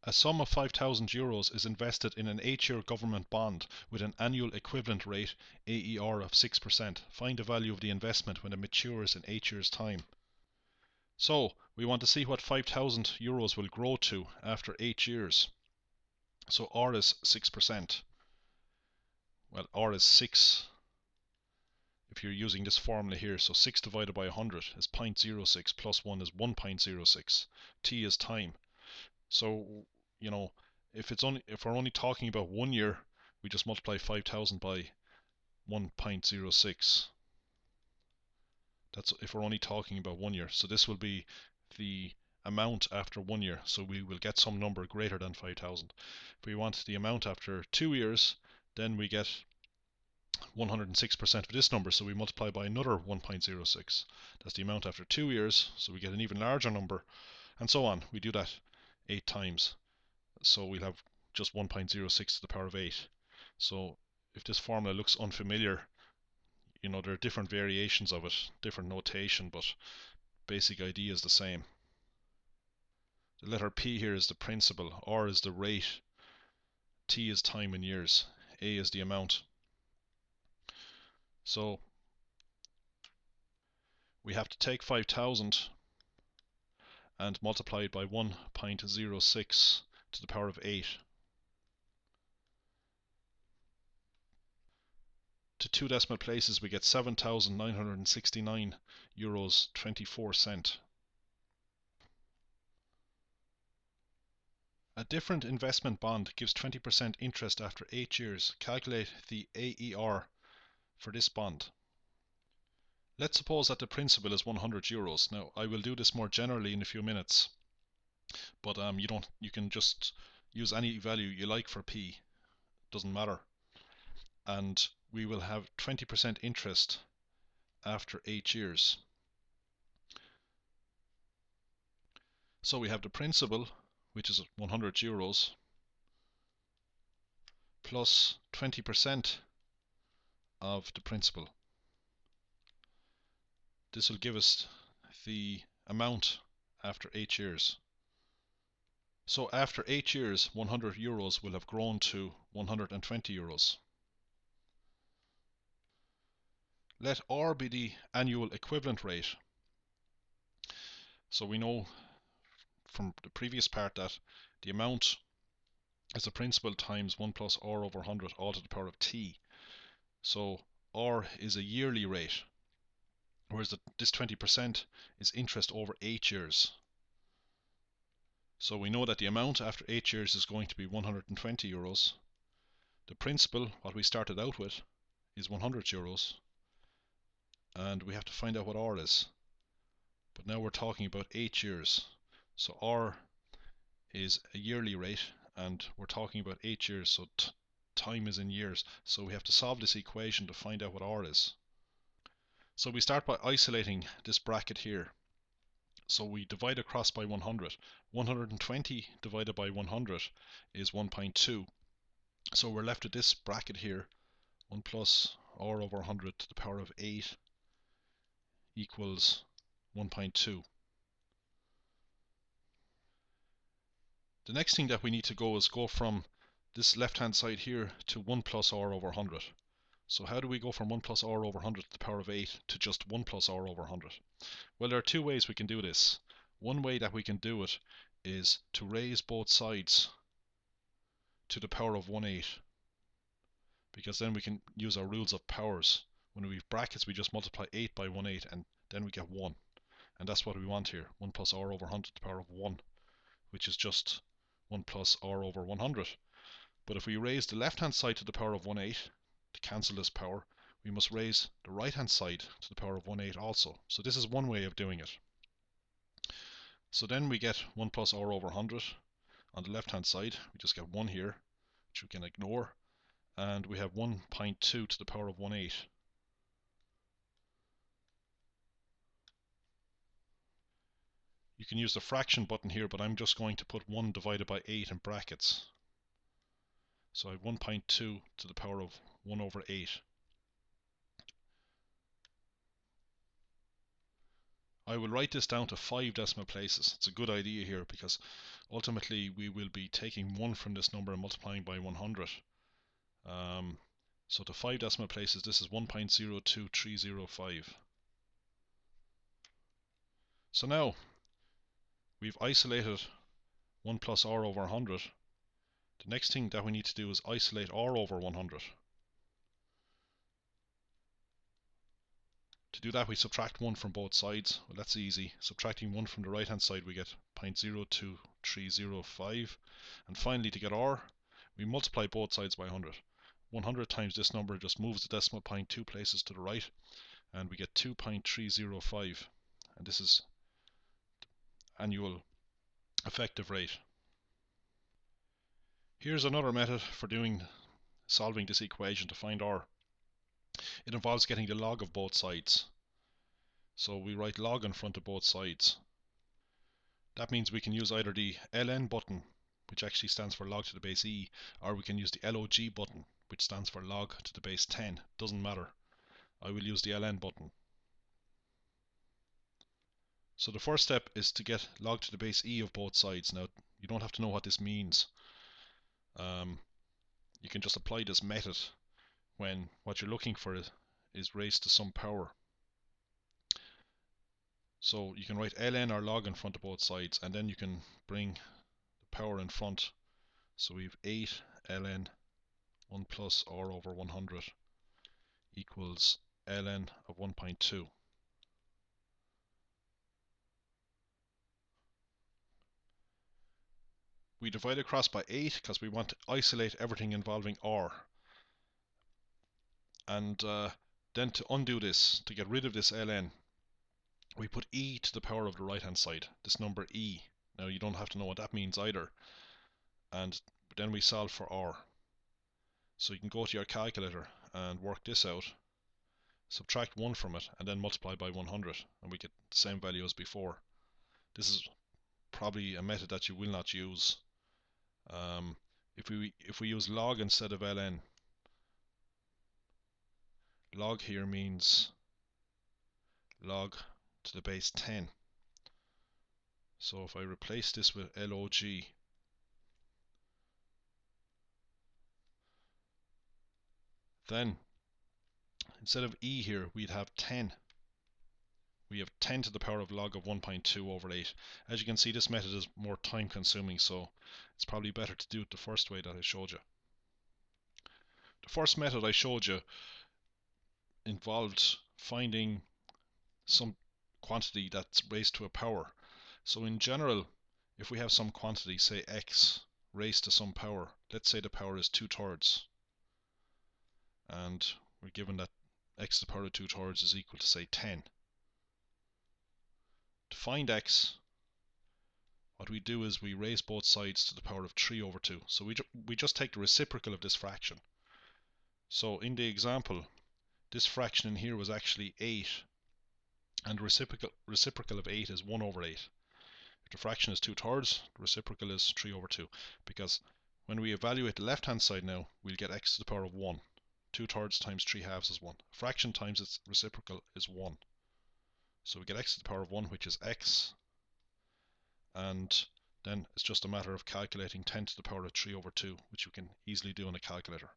A sum of €5,000 is invested in an 8-year government bond with an annual equivalent rate AER of 6%. Find the value of the investment when it matures in 8 years' time. So we want to see what €5,000 will grow to after 8 years. So R is 6%. Well, R is 6 if you're using this formula here. So 6 divided by 100 is 0.06 plus 1 is 1.06. T is time. So, you know, if we're only talking about 1 year, we just multiply 5,000 by 1.06. That's if we're only talking about 1 year. So this will be the amount after 1 year. So we will get some number greater than 5,000. If we want the amount after 2 years, then we get 106% of this number. So we multiply by another 1.06. That's the amount after 2 years. So we get an even larger number, and so on. We do that 8 times. So we'll have just 1.06 to the power of 8. So if this formula looks unfamiliar, you know, there are different variations of it, different notation, but basic idea is the same. The letter P here is the principal, R is the rate, T is time in years, A is the amount. So we have to take 5,000 and multiply it by 1.06 to the power of 8. To 2 decimal places we get €7,969.24. A different investment bond gives 20% interest after 8 years. Calculate the AER for this bond. Let's suppose that the principal is €100. Now I will do this more generally in a few minutes, but you can just use any value you like for P, doesn't matter. And we will have 20% interest after 8 years. So we have the principal, which is €100, plus 20% of the principal. This will give us the amount after 8 years. So after 8 years, €100 will have grown to €120. Let R be the annual equivalent rate. So we know from the previous part that the amount is the principal times 1 plus R over 100 all to the power of T. So R is a yearly rate, whereas this 20% is interest over 8 years. So we know that the amount after 8 years is going to be €120. The principal, what we started out with, is €100, and we have to find out what R is. But now we're talking about 8 years. So R is a yearly rate, and we're talking about 8 years, so time is in years. So we have to solve this equation to find out what R is. So we start by isolating this bracket here. So we divide across by 100. 120 divided by 100 is 1.2. So we're left with this bracket here, 1 plus R over 100 to the power of 8 equals 1.2. The next thing that we need to go is go from this left hand side here to 1 plus R over 100. So how do we go from 1 plus R over 100 to the power of 8 to just 1 plus R over 100? Well, there are two ways we can do this. One way that we can do it is to raise both sides to the power of 1/8, because then we can use our rules of powers. When we have brackets, we just multiply 8 by 1/8 and then we get 1. And that's what we want here, 1 plus R over 100 to the power of 1, which is just 1 plus R over 100. But if we raise the left hand side to the power of 1/8 to cancel this power, we must raise the right hand side to the power of 1/8 also. So this is one way of doing it. So then we get 1 plus R over 100 on the left hand side. We just get 1 here, which we can ignore, and we have 1.2 to the power of 1/8. You can use the fraction button here, but I'm just going to put 1 divided by 8 in brackets. So I have 1.2 to the power of 1 over 8. I will write this down to 5 decimal places. It's a good idea here because ultimately we will be taking 1 from this number and multiplying by 100. So to 5 decimal places, this is 1.02305. So now we've isolated 1 plus r over 100. The next thing that we need to do is isolate r over 100. To do that, we subtract 1 from both sides. Well, that's easy. Subtracting 1 from the right hand side, we get 0.02305. And finally, to get r, we multiply both sides by 100. 100 times this number just moves the decimal point 2 places to the right, and we get 2.305. And this is annual effective rate. Here's another method for solving this equation to find r. It involves getting the log of both sides. So we write log in front of both sides. That means we can use either the ln button, which actually stands for log to the base e, or we can use the log button, which stands for log to the base 10. Doesn't matter. I will use the ln button. So the first step is to get log to the base e of both sides. Now, you don't have to know what this means. You can just apply this method when what you're looking for is raised to some power. So you can write ln or log in front of both sides, and then you can bring the power in front. So we've 8 ln 1 plus r over 100 equals ln of 1.2. We divide across by 8 because we want to isolate everything involving r. And then to undo this, to get rid of this ln, we put e to the power of the right hand side, this number e. Now you don't have to know what that means either. And then we solve for r. So you can go to your calculator and work this out, subtract 1 from it, and then multiply by 100, and we get the same value as before. This is probably a method that you will not use. If we use log instead of ln, log here means log to the base 10. So if I replace this with log, then instead of e here, we'd have 10. We have 10 to the power of log of 1.2 over 8. As you can see, this method is more time consuming, so it's probably better to do it the first way that I showed you. The first method I showed you involved finding some quantity that's raised to a power. So in general, if we have some quantity, say x, raised to some power, let's say the power is 2/3, and we're given that x to the power of 2/3 is equal to, say, 10. To find x, what we do is we raise both sides to the power of 3/2. So we just take the reciprocal of this fraction. So in the example, this fraction in here was actually 8, and the reciprocal of 8 is 1/8. If the fraction is 2/3, the reciprocal is 3/2, because when we evaluate the left hand side now, we'll get x to the power of 1. 2/3 times 3/2 is 1. A fraction times its reciprocal is 1. So we get x to the power of 1, which is x, and then it's just a matter of calculating 10 to the power of 3/2, which you can easily do on a calculator.